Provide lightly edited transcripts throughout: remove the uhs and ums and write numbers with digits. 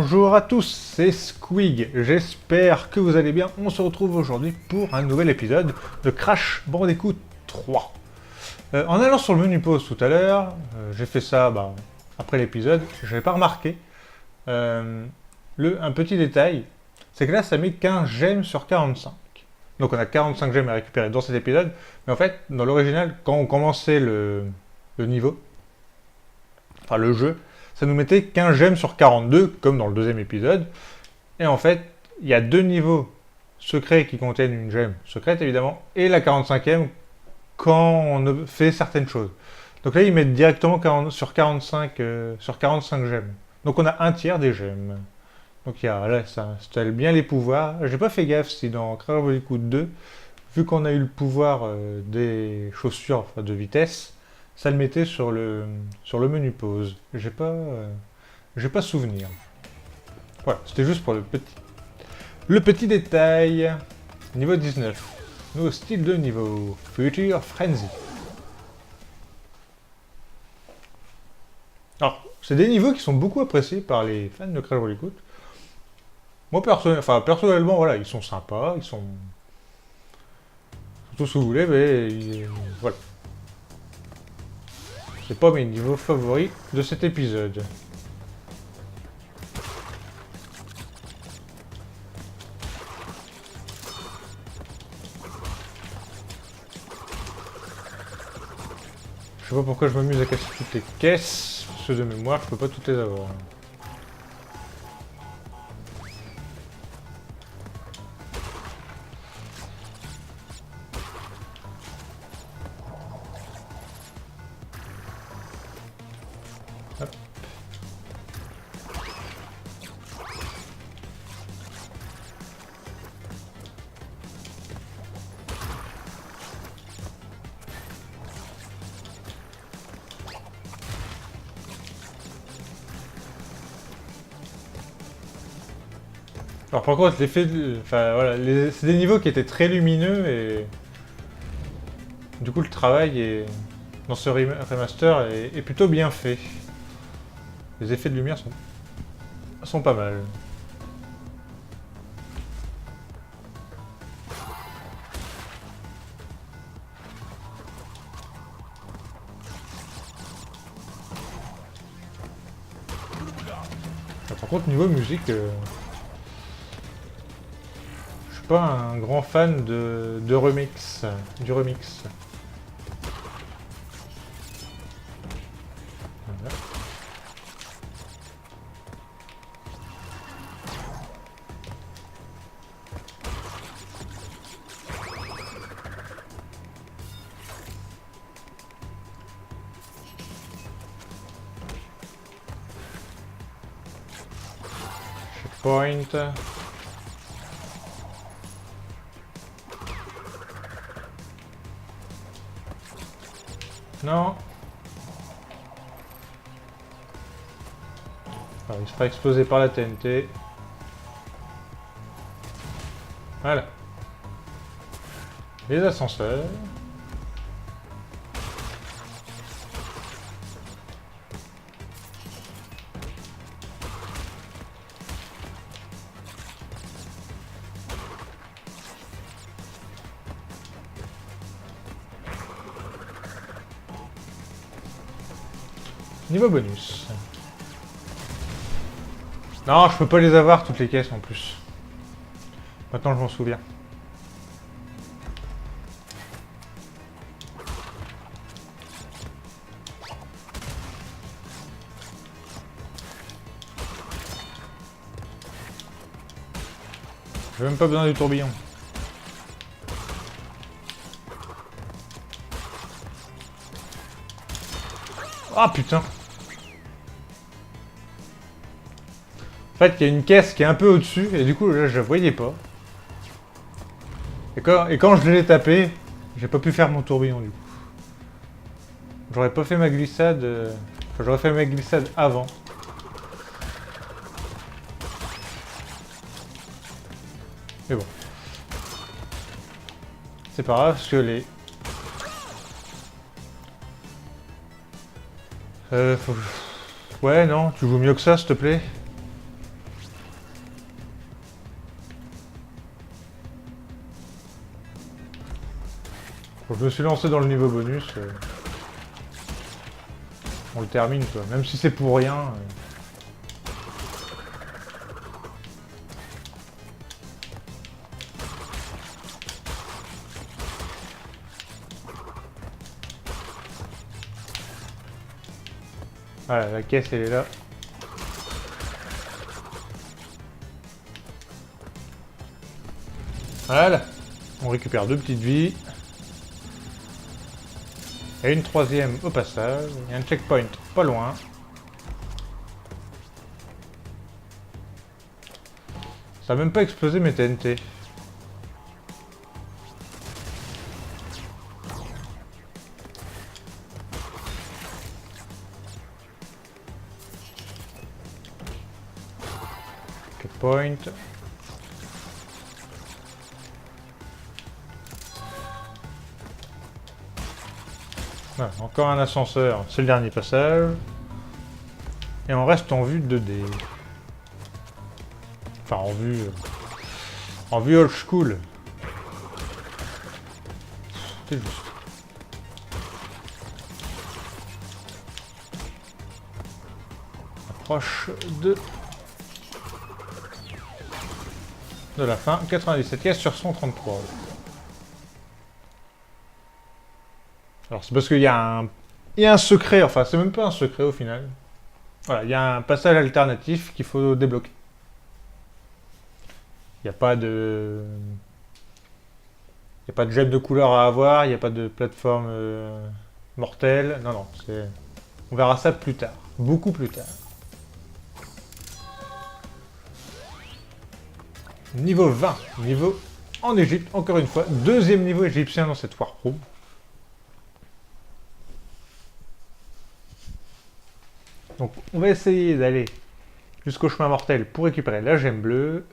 Bonjour à tous, c'est Squig, j'espère que vous allez bien. On se retrouve aujourd'hui pour un nouvel épisode de Crash Bandicoot 3. En allant sur le menu pause tout à l'heure, j'ai fait ça après l'épisode, je n'avais pas remarqué un petit détail, c'est que là ça met 15 gemmes sur 45. Donc on a 45 gemmes à récupérer dans cet épisode, mais en fait dans l'original, quand on commençait le niveau, enfin le jeu, ça nous mettait 15 gemmes sur 42, comme dans le deuxième épisode. Et en fait, il y a deux niveaux secrets qui contiennent une gemme secrète, évidemment, et la 45e quand on fait certaines choses. Donc là, ils mettent directement sur 45 gemmes. Donc on a un tiers des gemmes. Donc là, ça installe bien les pouvoirs. J'ai pas fait gaffe si dans Crash Bandicoot 2, vu qu'on a eu le pouvoir des chaussures de vitesse, ça le mettait sur le menu pause. J'ai pas souvenir. Voilà, c'était juste pour le petit détail. Niveau 19. Nouveau style de niveau. Future Frenzy. Alors, c'est des niveaux qui sont beaucoup appréciés par les fans de Crash Bandicoot. Moi, personnellement, voilà, ils sont sympas, ils sont tout ce que vous voulez, mais voilà. C'est pas mes niveaux favoris de cet épisode. Je sais pas pourquoi je m'amuse à casser toutes les caisses, parce que de mémoire, je peux pas toutes les avoir. Hop. Alors par contre, l'effet, enfin voilà, c'est des niveaux qui étaient très lumineux et du coup le travail dans ce remaster est plutôt bien fait. Les effets de lumière sont pas mal. Par contre, niveau musique, je suis pas un grand fan du remix. Voilà. Checkpoint. Non. Alors, il se fera exploser par la TNT. Voilà. Les ascenseurs. Niveau bonus. Non, je peux pas les avoir toutes les caisses en plus. Maintenant je m'en souviens. J'ai même pas besoin du tourbillon. Ah putain! En fait, il y a une caisse qui est un peu au-dessus, et du coup, là, je la voyais pas. Et quand je l'ai tapé, j'ai pas pu faire mon tourbillon, du coup. J'aurais pas fait ma glissade... Enfin, j'aurais fait ma glissade avant. Mais bon. C'est pas grave, parce que les... Ouais, non, tu joues mieux que ça, s'il te plaît. Bon, je me suis lancé dans le niveau bonus. On le termine quoi, même si c'est pour rien. Voilà, la caisse elle est là. Voilà, on récupère 2 petites vies. Et une troisième au passage. Il y a un checkpoint pas loin. Ça a même pas explosé mes TNT. Checkpoint. Voilà, encore un ascenseur, c'est le dernier passage. Et on reste en vue 2D. Enfin en vue old school. C'est juste. Approche de la fin. 97 caisses sur 133. Alors c'est parce qu'il y a un secret, enfin c'est même pas un secret au final. Voilà, il y a un passage alternatif qu'il faut débloquer. Il n'y a pas de... Il n'y a pas de gemme de couleur à avoir, il n'y a pas de plateforme mortelle. Non, non, c'est... On verra ça plus tard. Beaucoup plus tard. Niveau 20. Niveau en Égypte, encore une fois. Deuxième niveau égyptien dans cette Warpro. Donc on va essayer d'aller jusqu'au chemin mortel pour récupérer la gemme bleue.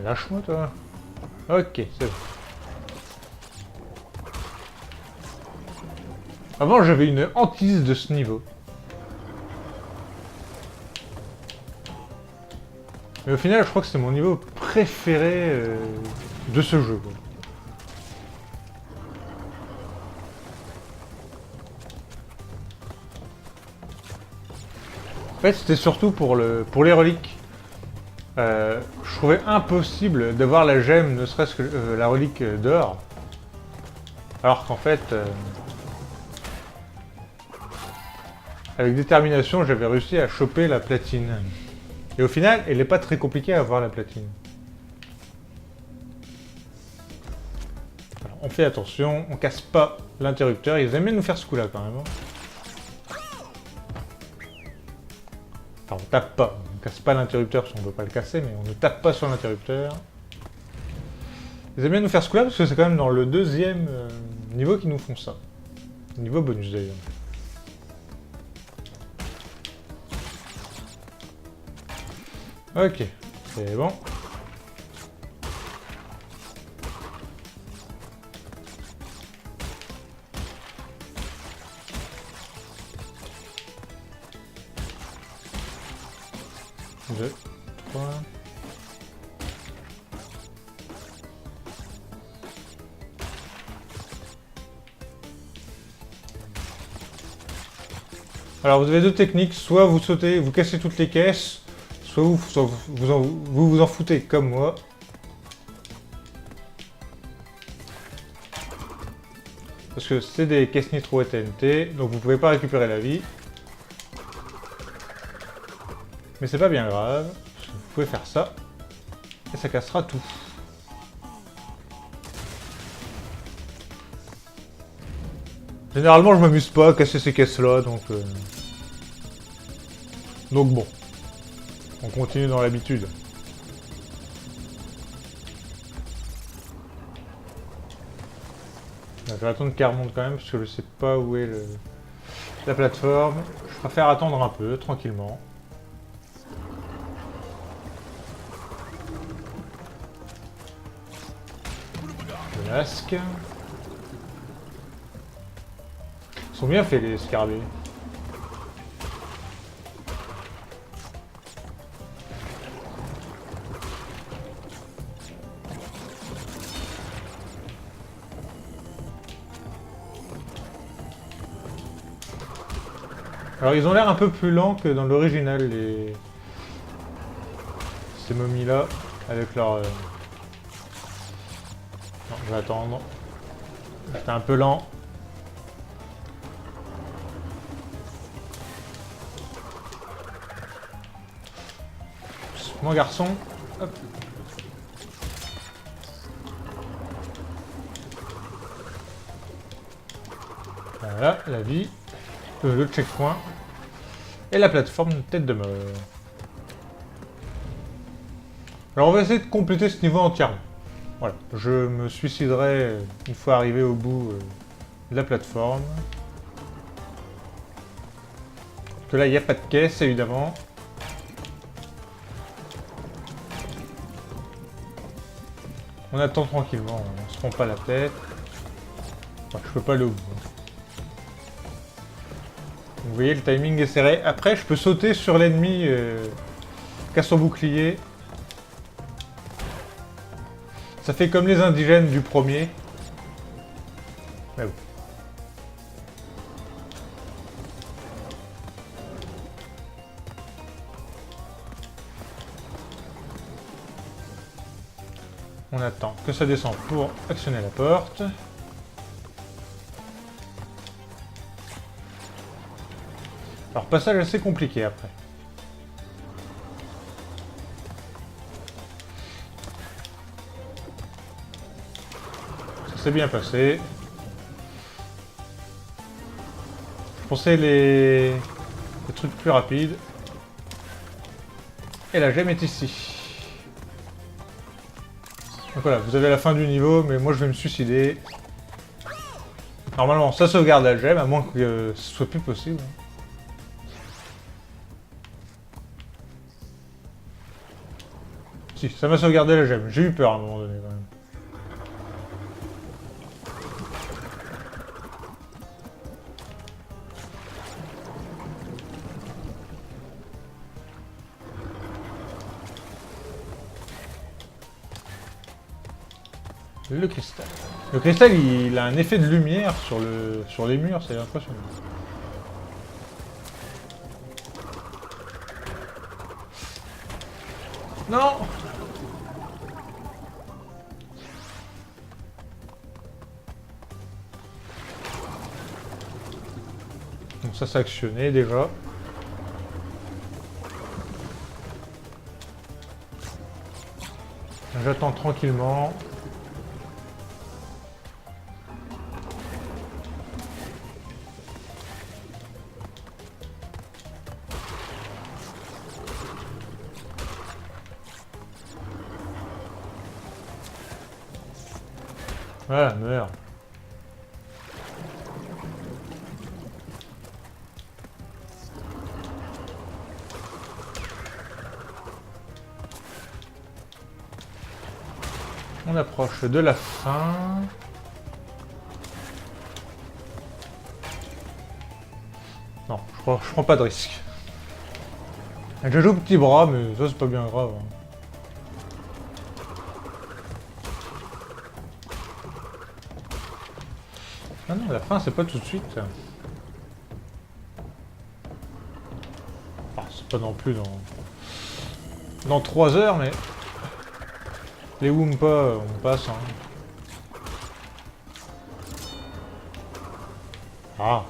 Lâche-moi toi. Ok, c'est bon. Avant j'avais une hantise de ce niveau. Mais au final je crois que c'est mon niveau préféré de ce jeu. Quoi. En fait c'était surtout pour les reliques. Je trouvais impossible d'avoir la gemme, ne serait-ce que la relique d'or. Alors qu'en fait, avec détermination, j'avais réussi à choper la platine. Et au final, elle n'est pas très compliquée à avoir la platine. Alors, on fait attention, on casse pas l'interrupteur. Ils aiment bien nous faire ce coup-là quand même. Enfin, on tape pas. On casse pas l'interrupteur si on ne veut pas le casser, mais on ne tape pas sur l'interrupteur. Ils aiment bien nous faire ce coup-là parce que c'est quand même dans le deuxième niveau qu'ils nous font ça. Niveau bonus d'ailleurs. Ok, c'est bon. Deux, trois. Alors vous avez deux techniques, soit vous sautez, vous cassez toutes les caisses, soit vous en foutez comme moi. Parce que c'est des caisses nitro et TNT, donc vous pouvez pas récupérer la vie. Mais c'est pas bien grave, vous pouvez faire ça, et ça cassera tout. Généralement je m'amuse pas à casser ces caisses là, donc bon, on continue dans l'habitude. Je vais attendre qu'elle remonte quand même, parce que je sais pas où est la plateforme. Je préfère attendre un peu, tranquillement. masques. Ils sont bien faits les scarabées. Alors ils ont l'air un peu plus lents que dans l'original, ces momies-là, avec leur... Non, je vais attendre. C'était un peu lent. Mon garçon. Hop. Voilà, la vie. Le checkpoint. Et la plateforme tête de mort. Alors on va essayer de compléter ce niveau entièrement. Voilà, je me suiciderai une fois arrivé au bout de la plateforme. Parce que là, il n'y a pas de caisse, évidemment. On attend tranquillement, on se prend pas la tête. Enfin, je peux pas aller au bout. Vous voyez, le timing est serré. Après, je peux sauter sur l'ennemi casse son bouclier. Ça fait comme les indigènes du premier. Mais bon. On attend que ça descende pour actionner la porte. Alors, passage assez compliqué après. Ça s'est bien passé. Je pensais les trucs plus rapides. Et la gemme est ici. Donc voilà, vous avez la fin du niveau, mais moi je vais me suicider. Normalement, ça sauvegarde la gemme, à moins que ce soit plus possible. Si, ça m'a sauvegardé la gemme. J'ai eu peur à un moment donné quand même. Le cristal. Le cristal, il a un effet de lumière sur les murs, c'est impressionnant. Non! Donc ça s'est actionné déjà. J'attends tranquillement. Voilà, meurs. On approche de la fin. Non, je prends pas de risque. Je joue au petit bras, mais ça c'est pas bien grave. Ah non, la fin c'est pas tout de suite. Ah, c'est pas non plus dans 3 heures, mais... Les Wumpa, on passe. Hein. Ah.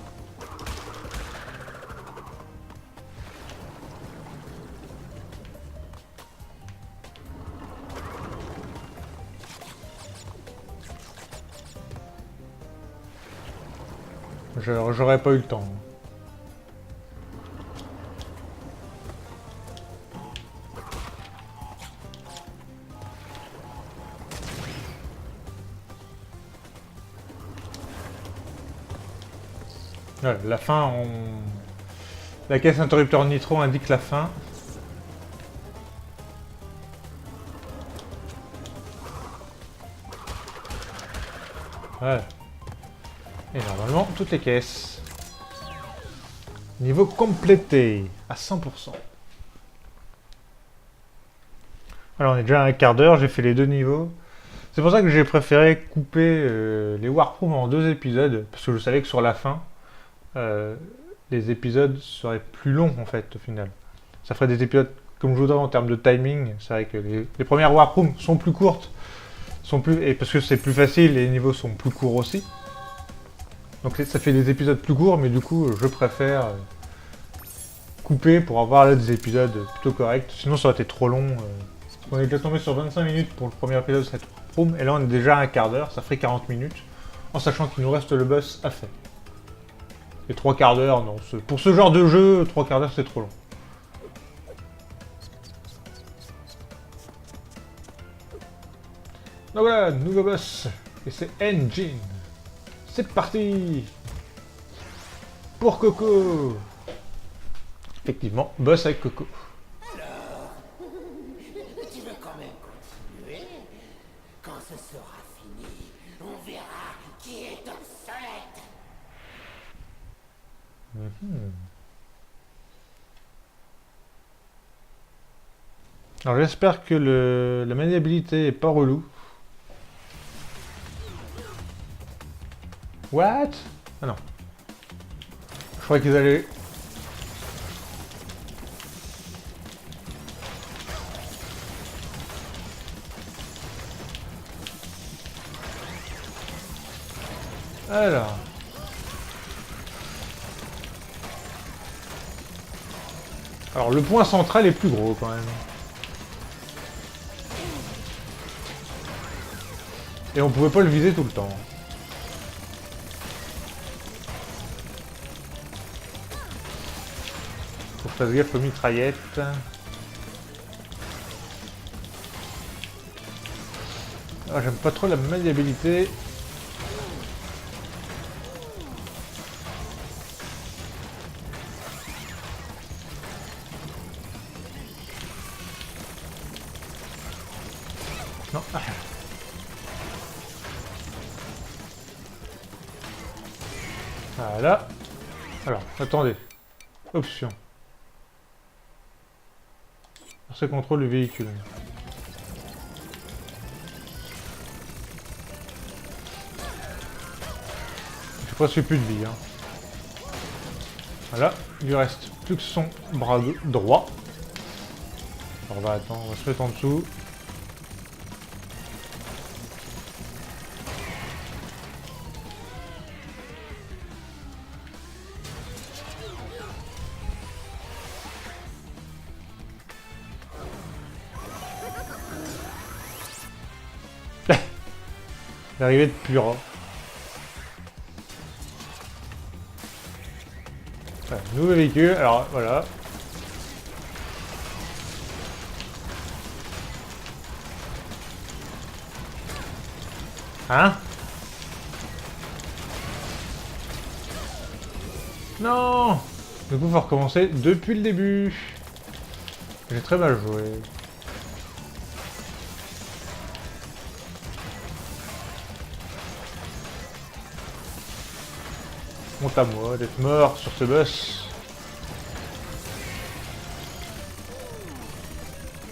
J'aurais pas eu le temps. Voilà, la fin, la caisse interrupteur nitro indique la fin. Voilà. Et normalement, toutes les caisses. Niveau complété, à 100%. Alors, on est déjà à un quart d'heure, j'ai fait les 2 niveaux. C'est pour ça que j'ai préféré couper les Warprooms en 2 épisodes, parce que je savais que sur la fin, euh, les épisodes seraient plus longs, en fait, au final. Ça ferait des épisodes comme je voudrais en termes de timing. C'est vrai que les premières Warprooms sont plus courtes, et parce que c'est plus facile, les niveaux sont plus courts aussi. Donc ça fait des épisodes plus courts, mais du coup, je préfère couper pour avoir là des épisodes plutôt corrects. Sinon, ça aurait été trop long. On est déjà tombé sur 25 minutes pour le premier épisode de cette Warproom, et là, on est déjà à un quart d'heure, ça ferait 40 minutes, en sachant qu'il nous reste le boss à faire. Et 3 quarts d'heure, non. Pour ce genre de jeu, 3 quarts d'heure, c'est trop long. Donc voilà, nouveau boss. Et c'est Engine. C'est parti pour Coco. Effectivement, boss avec Coco. Alors, tu veux quand même continuer? Quand ce sera fini, on verra qui est obsolète. Alors j'espère que la maniabilité est pas relou. What? Ah non. Je croyais qu'ils allaient... Alors... Alors le point central est plus gros quand même. Et on pouvait pas le viser tout le temps. Faut que je fasse gaffe aux mitraillettes. Ah, j'aime pas trop la maniabilité. Non. Ah. Voilà. Alors, attendez. Option. Forcer contrôle du véhicule. J'ai presque plus de vie. Hein. Voilà. Il lui reste plus que son bras droit. Alors, on va attendre. On va se mettre en dessous. L'arrivée de Pura. Voilà, nouveau véhicule, alors voilà. Hein? Non! Du coup, faut recommencer depuis le début. J'ai très mal joué. Honte à moi d'être mort sur ce boss.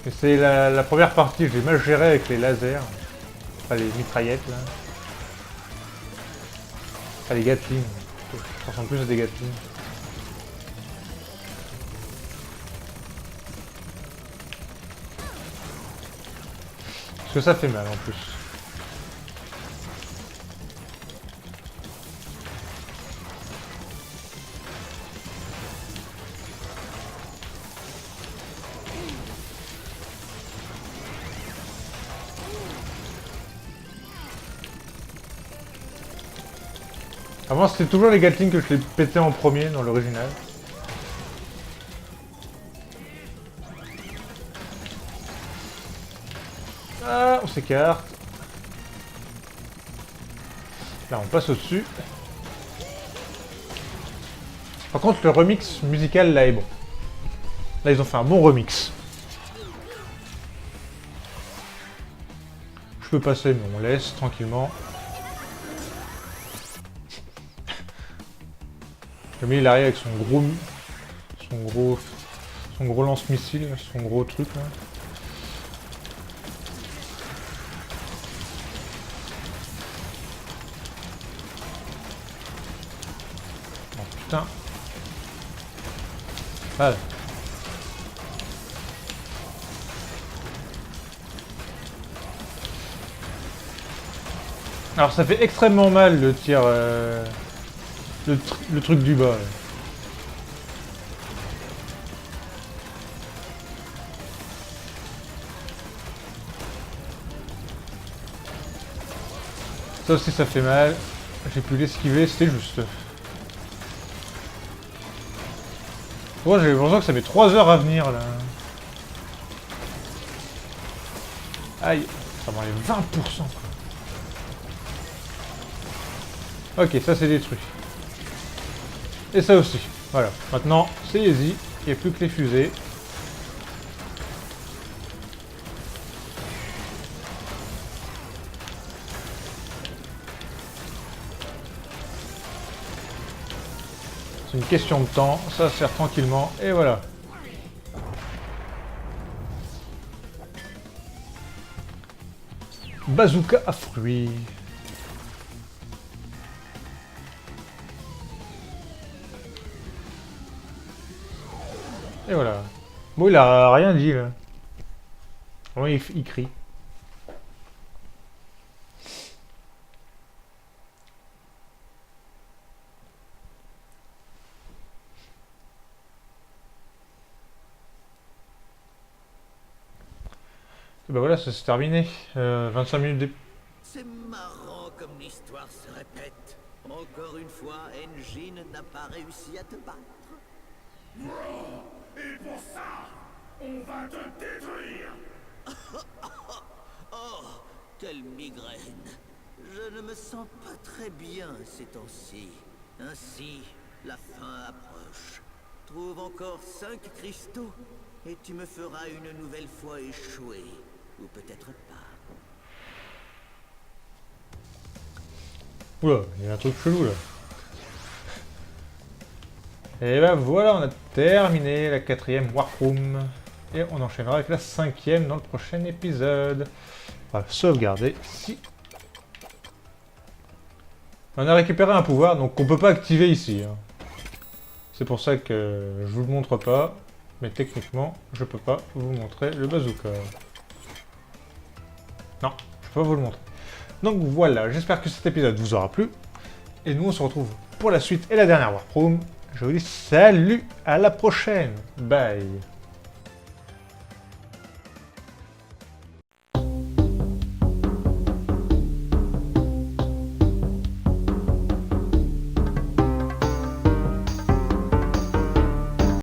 Et c'est la première partie que j'ai mal gérée avec les lasers. Enfin les mitraillettes là. Enfin les Gatling. Ça ressemble plus à des Gatling. Parce que ça fait mal en plus. Avant c'était toujours les Gatling que je les pétais en premier dans l'original. Ah, on s'écarte. Là on passe au-dessus. Par contre le remix musical là est bon. Là ils ont fait un bon remix. Je peux passer mais on laisse tranquillement. Comme il arrive avec son gros lance-missile, son gros truc là. Oh putain. Voilà. Alors ça fait extrêmement mal le tir, le truc du bas. Là. Ça aussi ça fait mal. J'ai pu l'esquiver, c'était juste. Oh, j'ai l'impression que ça met 3 heures à venir là. Aïe, ça m'enlève 20%. Quoi. Ok, ça c'est détruit. Et ça aussi. Voilà. Maintenant, c'est easy. Il n'y a plus que les fusées. C'est une question de temps. Ça sert tranquillement. Et voilà. Bazooka à fruits. Et voilà. Bon, il a rien dit là. Bon, il crie. Et ben voilà, ça s'est terminé. 25 minutes de... C'est marrant comme l'histoire se répète. Encore une fois, Engine n'a pas réussi à te battre. Et pour ça, on va te détruire. Oh, quelle migraine. Je ne me sens pas très bien ces temps-ci. Ainsi, la fin approche. Trouve encore 5 cristaux et tu me feras une nouvelle fois échouer. Ou peut-être pas. Oula, il y a un truc chelou là. Et ben voilà, on a terminé la 4ème Warroom. Et on enchaînera avec la 5ème dans le prochain épisode. On va sauvegarder ici. On a récupéré un pouvoir, donc on peut pas activer ici. Hein. C'est pour ça que je vous le montre pas. Mais techniquement, je peux pas vous montrer le bazooka. Non, je peux pas vous le montrer. Donc voilà, j'espère que cet épisode vous aura plu. Et nous, on se retrouve pour la suite et la dernière Warroom. Je vous dis salut, à la prochaine. Bye.